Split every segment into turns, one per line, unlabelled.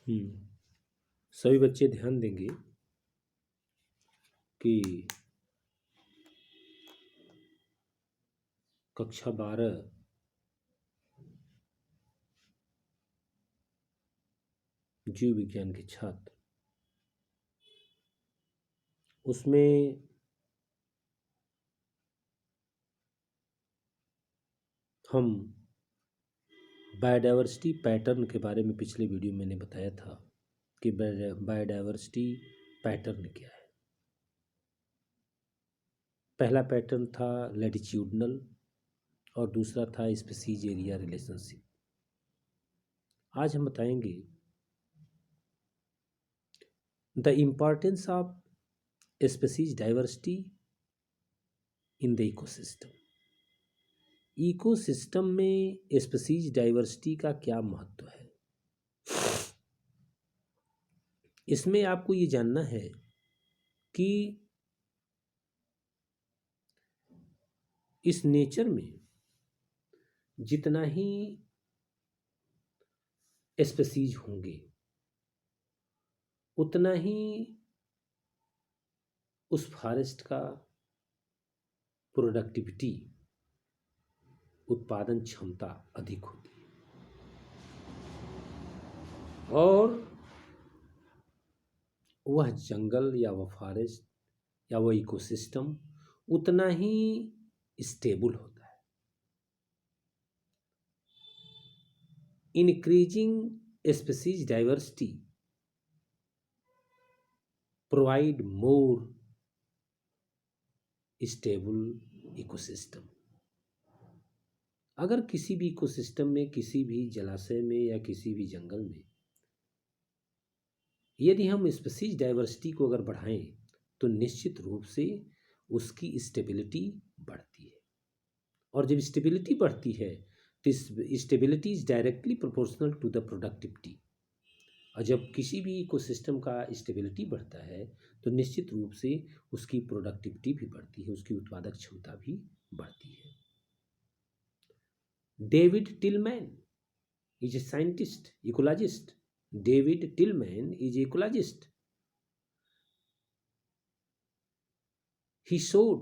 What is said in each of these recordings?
सभी बच्चे ध्यान देंगे कि कक्षा 12 जीव विज्ञान के छात्र, उसमें हम बायोडायवर्सिटी पैटर्न के बारे में पिछले वीडियो में मैंने बताया था कि बायोडायवर्सिटी पैटर्न क्या है। पहला पैटर्न था लैटिट्यूडनल और दूसरा था स्पीसीज एरिया रिलेशनशिप। आज हम बताएंगे the importance of species diversity in the ecosystem. Ecosystem में स्पीसीज डाइवर्सिटी का क्या महत्व है। इसमें आपको ये जानना है कि इस नेचर में जितना ही स्पीसीज होंगे उतना ही उस फॉरेस्ट का प्रोडक्टिविटी, उत्पादन क्षमता अधिक होती है और वह जंगल या वह फॉरेस्ट या वह इकोसिस्टम उतना ही स्टेबल होता है। Increasing species diversity provide more stable ecosystem. अगर किसी भी इकोसिस्टम में, किसी भी जलाशय में या किसी भी जंगल में यदि हम स्पीसीज डाइवर्सिटी को अगर बढ़ाएं तो निश्चित रूप से उसकी स्टेबिलिटी बढ़ती है और जब स्टेबिलिटी बढ़ती है तो stability is directly proportional to the productivity. और जब किसी भी इकोसिस्टम का स्टेबिलिटी बढ़ता है तो निश्चित रूप से उसकी प्रोडक्टिविटी भी बढ़ती है, उसकी उत्पादक क्षमता भी बढ़ती है। David Tilman is a scientist, ecologist. David Tillman is an ecologist. He showed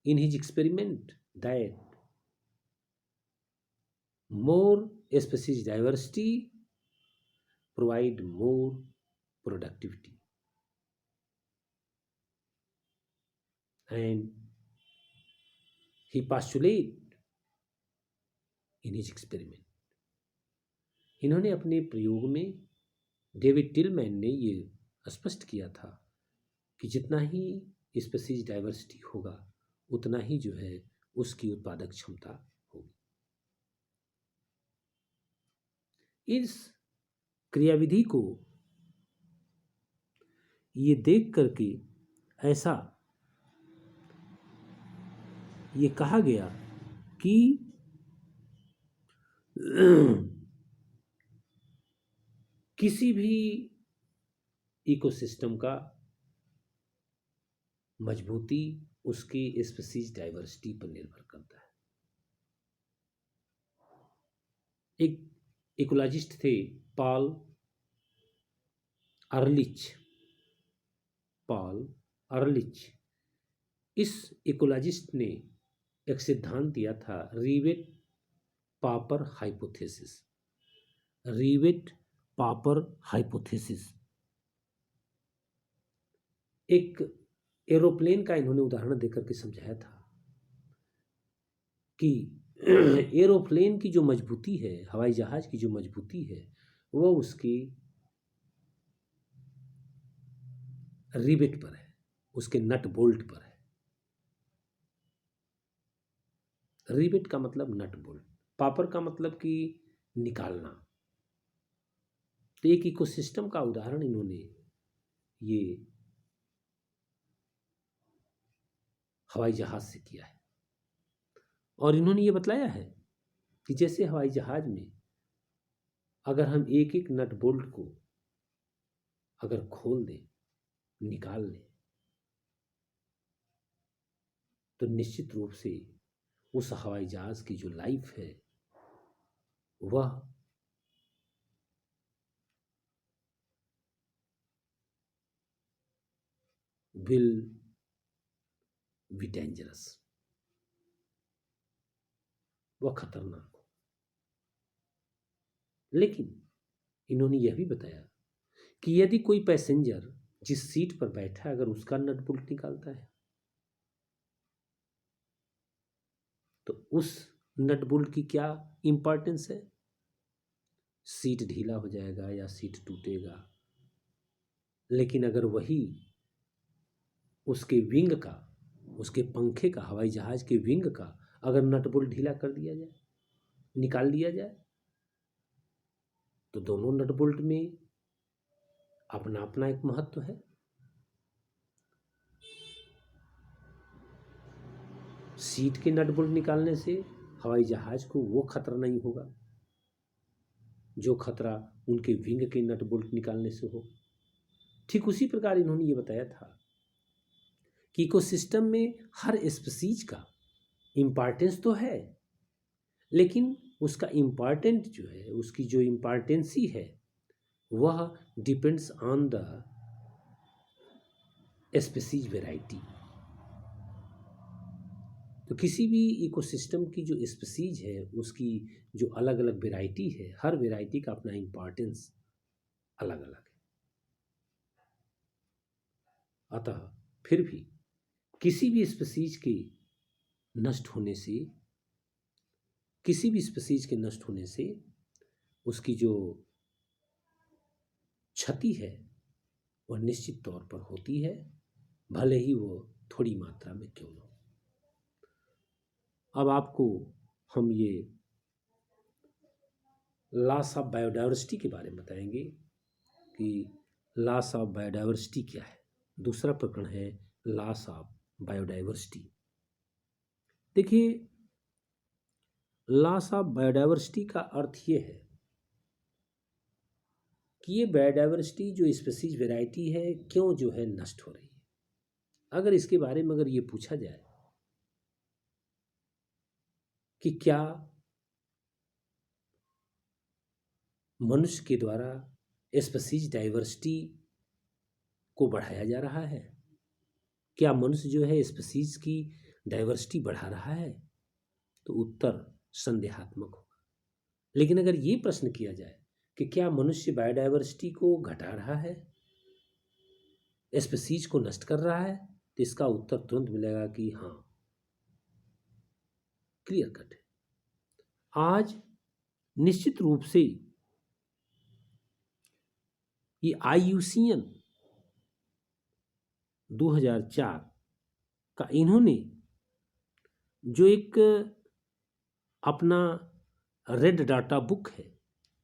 in his experiment that more species diversity provide more productivity. And he postulated in his experiment. इन्होंने अपने प्रयोग में, डेविड टिलमैन ने ये स्पष्ट किया था कि जितना ही स्पीसीज डाइवर्सिटी होगा उतना ही जो है उसकी उत्पादक क्षमता होगी। इस क्रियाविधि को ये देख करके ऐसा ये कहा गया कि किसी भी इकोसिस्टम का मजबूती उसकी स्पीसीज डाइवर्सिटी पर निर्भर करता है। एक इकोलॉजिस्ट थे पॉल अर्लिच। इस इकोलॉजिस्ट ने एक सिद्धांत दिया था, रिवेट पापर हाइपोथेसिस। एक एरोप्लेन का इन्होंने उदाहरण देकर के समझाया था कि एरोप्लेन की जो मजबूती है, हवाई जहाज की जो मजबूती है, वह उसकी रिवेट पर है, उसके नट बोल्ट पर है। रिवेट का मतलब नट बोल्ट, पापर का मतलब कि निकालना। तो एक इकोसिस्टम का उदाहरण इन्होंने ये हवाई जहाज से किया है और इन्होंने ये बतलाया है कि जैसे हवाई जहाज में अगर हम एक एक नट बोल्ट को अगर खोल दें, निकाल लें, तो निश्चित रूप से उस हवाई जहाज की जो लाइफ है वह विल बी डेंजरस, वह खतरनाक हो। लेकिन इन्होंने यह भी बताया कि यदि कोई पैसेंजर जिस सीट पर बैठा है अगर उसका नट बोल्ट निकालता है तो उस नट बोल्ट की क्या इंपॉर्टेंस है, सीट ढीला हो जाएगा या सीट टूटेगा। लेकिन अगर वही उसके विंग का, उसके पंखे का, हवाई जहाज के विंग का अगर नट बोल्ट ढीला कर दिया जाए, निकाल दिया जाए, तो दोनों नट बोल्ट में अपना अपना एक महत्व है। सीट के नट बोल्ट निकालने से हवाई जहाज को वो खतरा नहीं होगा जो खतरा उनके विंग के नट बोल्ट निकालने से हो। ठीक उसी प्रकार इन्होंने ये बताया था कि इकोसिस्टम में हर स्पीसीज का इम्पॉर्टेंस तो है, लेकिन उसका इम्पॉर्टेंट जो है, उसकी जो इम्पॉर्टेंसी है वह depends on the species variety. तो किसी भी इकोसिस्टम की जो स्पीसीज है उसकी जो अलग अलग वेराइटी है, हर वेराइटी का अपना इम्पॉर्टेंस अलग अलग है। अतः फिर भी किसी भी स्पीसीज के नष्ट होने से, किसी भी स्पीसीज के नष्ट होने से उसकी जो क्षति है वह निश्चित तौर पर होती है, भले ही वो थोड़ी मात्रा में क्यों न हो। अब आपको हम ये लॉस ऑफ बायोडाइवर्सिटी के बारे में बताएंगे कि लॉस ऑफ बायोडाइवर्सिटी क्या है। दूसरा प्रकरण है लॉस ऑफ बायोडाइवर्सिटी। देखिए, लॉस ऑफ बायोडाइवर्सिटी का अर्थ ये है कि ये बायोडाइवर्सिटी जो स्पीसीज वैरायटी है क्यों जो है नष्ट हो रही है। अगर इसके बारे में अगर ये पूछा जाए कि क्या मनुष्य के द्वारा स्पीसीज डाइवर्सिटी को बढ़ाया जा रहा है, क्या मनुष्य जो है स्पीसीज की डाइवर्सिटी बढ़ा रहा है, तो उत्तर संदेहात्मक होगा। लेकिन अगर ये प्रश्न किया जाए कि क्या मनुष्य बायोडाइवर्सिटी को घटा रहा है, स्पीसीज को नष्ट कर रहा है, तो इसका उत्तर तुरंत मिलेगा कि हाँ, क्लियर कट है। आज निश्चित रूप से ये IUCN 2004 का इन्होंने जो एक अपना रेड डाटा बुक है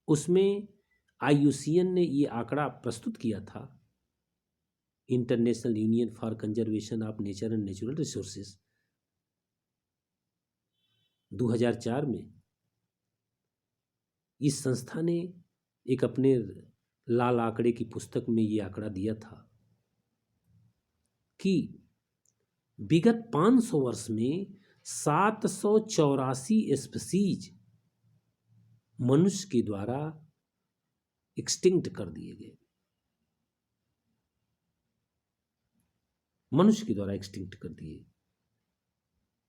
उसमें IUCN ने ये आंकड़ा प्रस्तुत किया था, international union for conservation of nature and natural resources. 2004 में इस संस्था ने एक अपने लाल आंकड़े की पुस्तक में ये आंकड़ा दिया था कि विगत 500 वर्ष में 784 स्पीसीज मनुष्य के द्वारा एक्सटिंक्ट कर दिए गए, मनुष्य के द्वारा एक्सटिंक्ट कर दिए।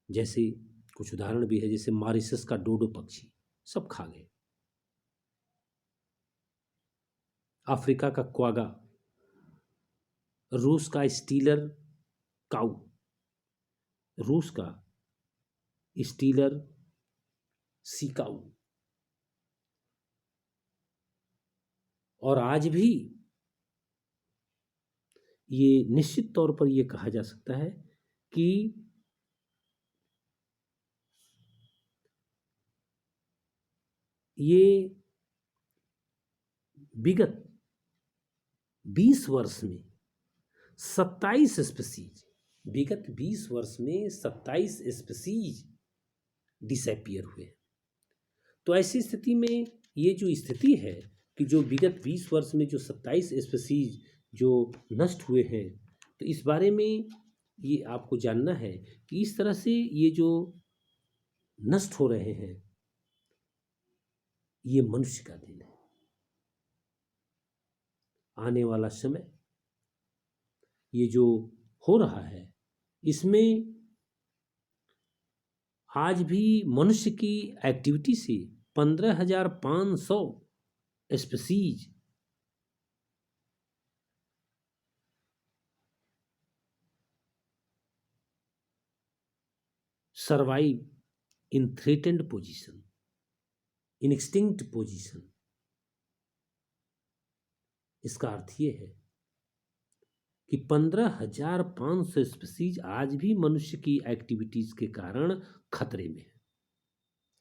जैसे कुछ उदाहरण भी है, जैसे मॉरिशस का डोडो पक्षी सब खा गए, अफ्रीका का क्वागा, रूस का स्टीलर काऊ, रूस का स्टीलर सीकाऊ। और आज भी ये निश्चित तौर पर यह कहा जा सकता है कि ये विगत 20 वर्ष में 27 स्पीसीज, विगत 20 वर्ष में 27 स्पीसीज डिसअपियर हुए। तो ऐसी स्थिति में ये जो स्थिति है कि जो विगत 20 वर्ष में जो 27 स्पीसीज जो नष्ट हुए हैं, तो इस बारे में ये आपको जानना है कि इस तरह से ये जो नष्ट हो रहे हैं ये मनुष्य का देन है। आने वाला समय ये जो हो रहा है, इसमें आज भी मनुष्य की एक्टिविटी से 15,500 species survive in threatened position, in extinct position। इसका अर्थ ये है कि 15,500 स्पीसीज आज भी मनुष्य की एक्टिविटीज के कारण खतरे में है।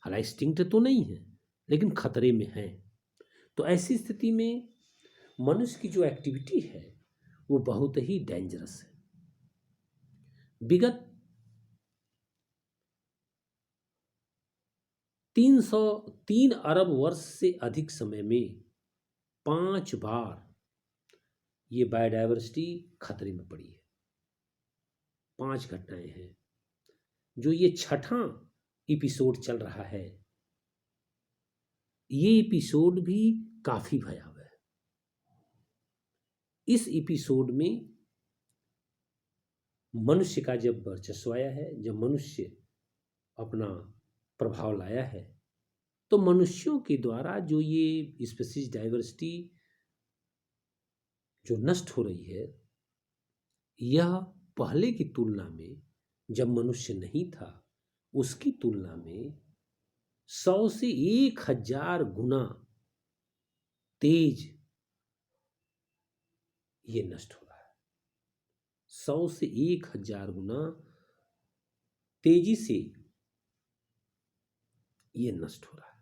हालांकि एक्सटिंक्ट तो नहीं है, लेकिन खतरे में है। तो ऐसी स्थिति में मनुष्य की जो एक्टिविटी है वो बहुत ही डेंजरस है। विगत 303 अरब वर्ष से अधिक समय में 5 बार ये बायोडायवर्सिटी खतरे में पड़ी है। 5 घटनाएं हैं। जो ये छठा एपिसोड चल रहा है, ये एपिसोड भी काफी भयावह है। इस एपिसोड में मनुष्य का जब वर्चस्व आया है, जब मनुष्य अपना प्रभाव लाया है, तो मनुष्यों के द्वारा जो ये स्पीशीज डाइवर्सिटी जो नष्ट हो रही है, यह पहले की तुलना में, जब मनुष्य नहीं था उसकी तुलना में 100 से 1000 गुना तेज ये नष्ट हो रहा है। 100 से 1000 गुना तेजी से ये नष्ट हो रहा है।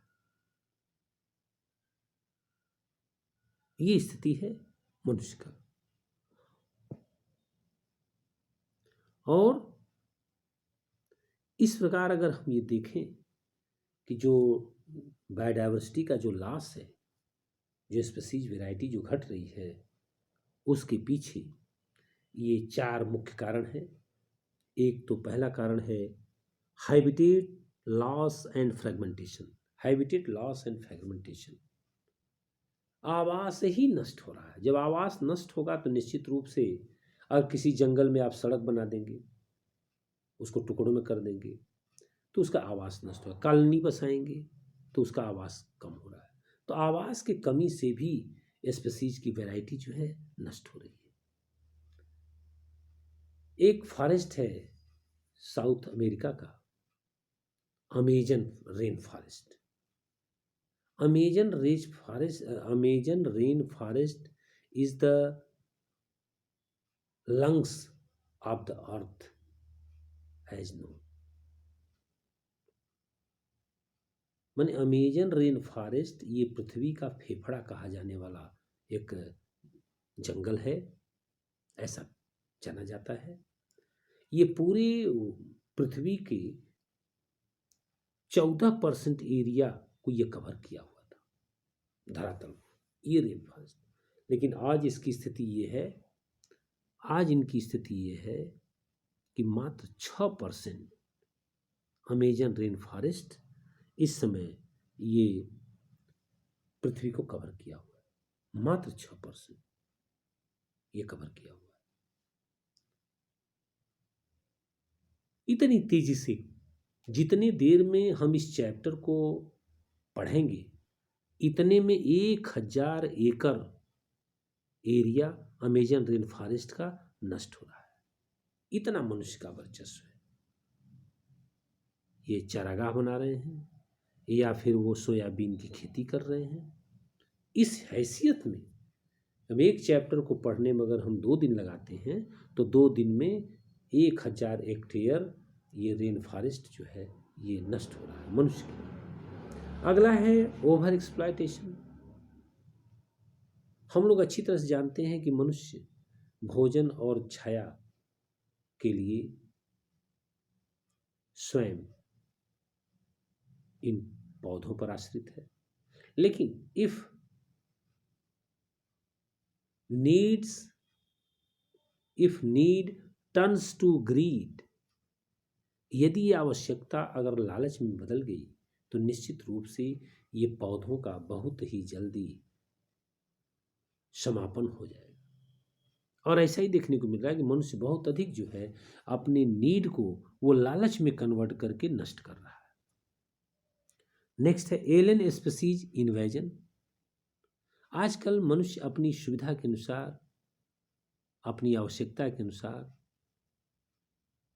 ये स्थिति है मनुष्य का। और इस प्रकार अगर हम ये देखें कि जो बायोडाइवर्सिटी का जो लॉस है, जो स्पीशीज वैरायटी जो घट रही है, उसके पीछे ये 4 मुख्य कारण हैं। एक तो पहला कारण है habitat loss and fragmentation. Habitat loss and fragmentation, आवास ही नष्ट हो रहा है। जब आवास नष्ट होगा तो निश्चित रूप से, अगर किसी जंगल में आप सड़क बना देंगे, उसको टुकड़ों में कर देंगे, तो उसका आवास नष्ट होगा। कॉलोनी बसाएंगे तो उसका आवास कम हो रहा है। तो आवास की कमी से भी स्पीशीज की वैरायटी जो है नष्ट हो रही है। एक फॉरेस्ट है साउथ अमेरिका का, Amazon rain forest. Amazon rain forest is the lungs of the earth as known। माने अमेजन रेन फॉरेस्ट ये पृथ्वी का फेफड़ा कहा जाने वाला एक जंगल है, ऐसा जाना जाता है। ये पूरे पृथ्वी के 14% एरिया को ये कवर किया हुआ था, धरातल को, ये रेन फॉरेस्ट। लेकिन आज इसकी स्थिति ये है, आज इनकी स्थिति ये है कि मात्र 6% अमेजन रेन फॉरेस्ट इस समय ये पृथ्वी को कवर किया हुआ है। मात्र 6% ये कवर किया हुआ है। इतनी तेजी से, जितनी देर में हम इस चैप्टर को पढ़ेंगे, इतने में 1000 एकड़ एरिया अमेजन रेन फॉरेस्ट का नष्ट हो रहा है। इतना मनुष्य का वर्चस्व है। ये चारागाह बना रहे हैं या फिर वो सोयाबीन की खेती कर रहे हैं। इस हैसियत में अब एक चैप्टर को पढ़ने में अगर हम 2 दिन लगाते हैं तो 2 दिन में 1000 हेक्टेयर ये रेन फॉरेस्ट जो है ये नष्ट हो रहा है मनुष्य के। अगला है ओवर एक्सप्लॉयटेशन। हम लोग अच्छी तरह से जानते हैं कि मनुष्य भोजन और छाया के लिए स्वयं इन पौधों पर आश्रित है। लेकिन if need turns to greed, यदि आवश्यकता अगर लालच में बदल गई तो निश्चित रूप से ये पौधों का बहुत ही जल्दी समापन हो जाएगा और ऐसा ही देखने को मिल रहा है कि मनुष्य बहुत अधिक जो है अपने नीड को वो लालच में कन्वर्ट करके नष्ट कर रहा है। नेक्स्ट है एलियन स्पीसीज इन्वेजन। आजकल मनुष्य अपनी सुविधा के अनुसार, अपनी आवश्यकता के अनुसार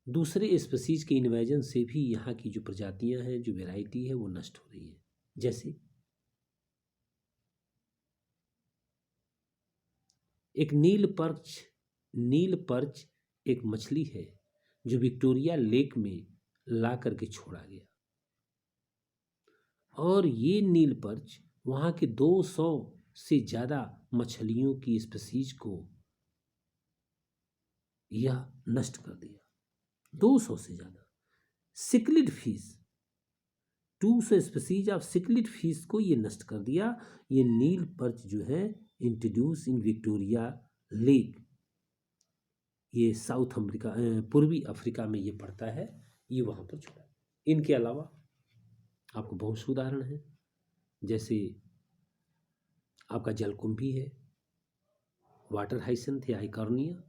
दूसरे स्पीसीज के इन्वेजन से भी यहाँ की जो प्रजातियां हैं, जो वैरायटी है, वो नष्ट हो रही है। जैसे एक नील पर्च एक मछली है जो विक्टोरिया लेक में ला करके छोड़ा गया, और ये नील पर्च वहाँ के 200 से ज़्यादा मछलियों की स्पीसीज को यह नष्ट कर दिया। 200 से ज़्यादा cichlid fish, 200 species of cichlid fish को ये नष्ट कर दिया। ये नील पर्च जो है इंट्रोड्यूस इन विक्टोरिया लेक, ये साउथ अफ्रीका, पूर्वी अफ्रीका में ये पड़ता है, ये वहाँ पर छोड़ा। इनके अलावा आपको बहुत से उदाहरण हैं, जैसे आपका जलकुंभी है, वाटर हाइसेंथ है, आइकॉर्निया,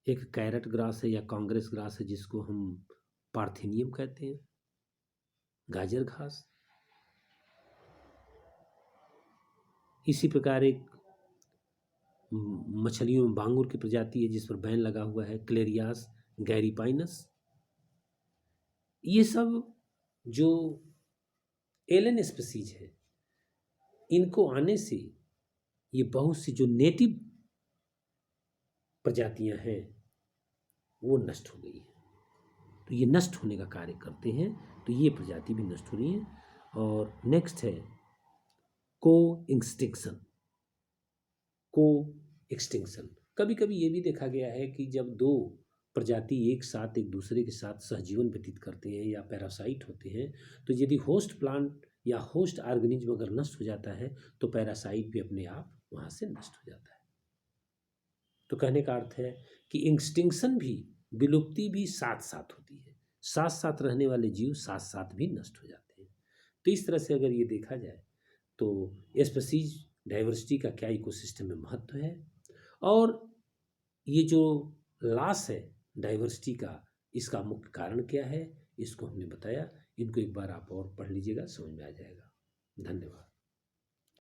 एक कैरेट ग्रास है या कांग्रेस ग्रास है जिसको हम पार्थेनियम कहते हैं, गाजर घास। इसी प्रकार एक मछलियों में बांगुर की प्रजाति है जिस पर बैन लगा हुआ है, क्लेरियास गैरीपाइनस। ये सब जो एलियन स्पीसीज है, इनको आने से ये बहुत सी जो नेटिव प्रजातियां हैं वो नष्ट हो गई हैं। तो ये नष्ट होने का कार्य करते हैं, तो ये प्रजाति भी नष्ट हो रही है। और नेक्स्ट है को एक्सटिंक्शन। कभी कभी ये भी देखा गया है कि जब दो प्रजाति एक साथ एक दूसरे के साथ सहजीवन व्यतीत करते हैं या पैरासाइट होते हैं, तो यदि होस्ट प्लांट या होस्ट ऑर्गेनिज्म अगर नष्ट हो जाता है तो पैरासाइट भी अपने आप वहाँ से नष्ट हो जाता है। तो कहने का अर्थ है कि एक्सटिंक्शन भी, विलुप्ति भी साथ साथ होती है, साथ साथ रहने वाले जीव साथ साथ भी नष्ट हो जाते हैं। तो इस तरह से अगर ये देखा जाए तो स्पीसीज डाइवर्सिटी का क्या इकोसिस्टम में महत्व है, और ये जो लॉस है डाइवर्सिटी का, इसका मुख्य कारण क्या है, इसको हमने बताया। इनको एक बार आप और पढ़ लीजिएगा, समझ में आ जाएगा। धन्यवाद।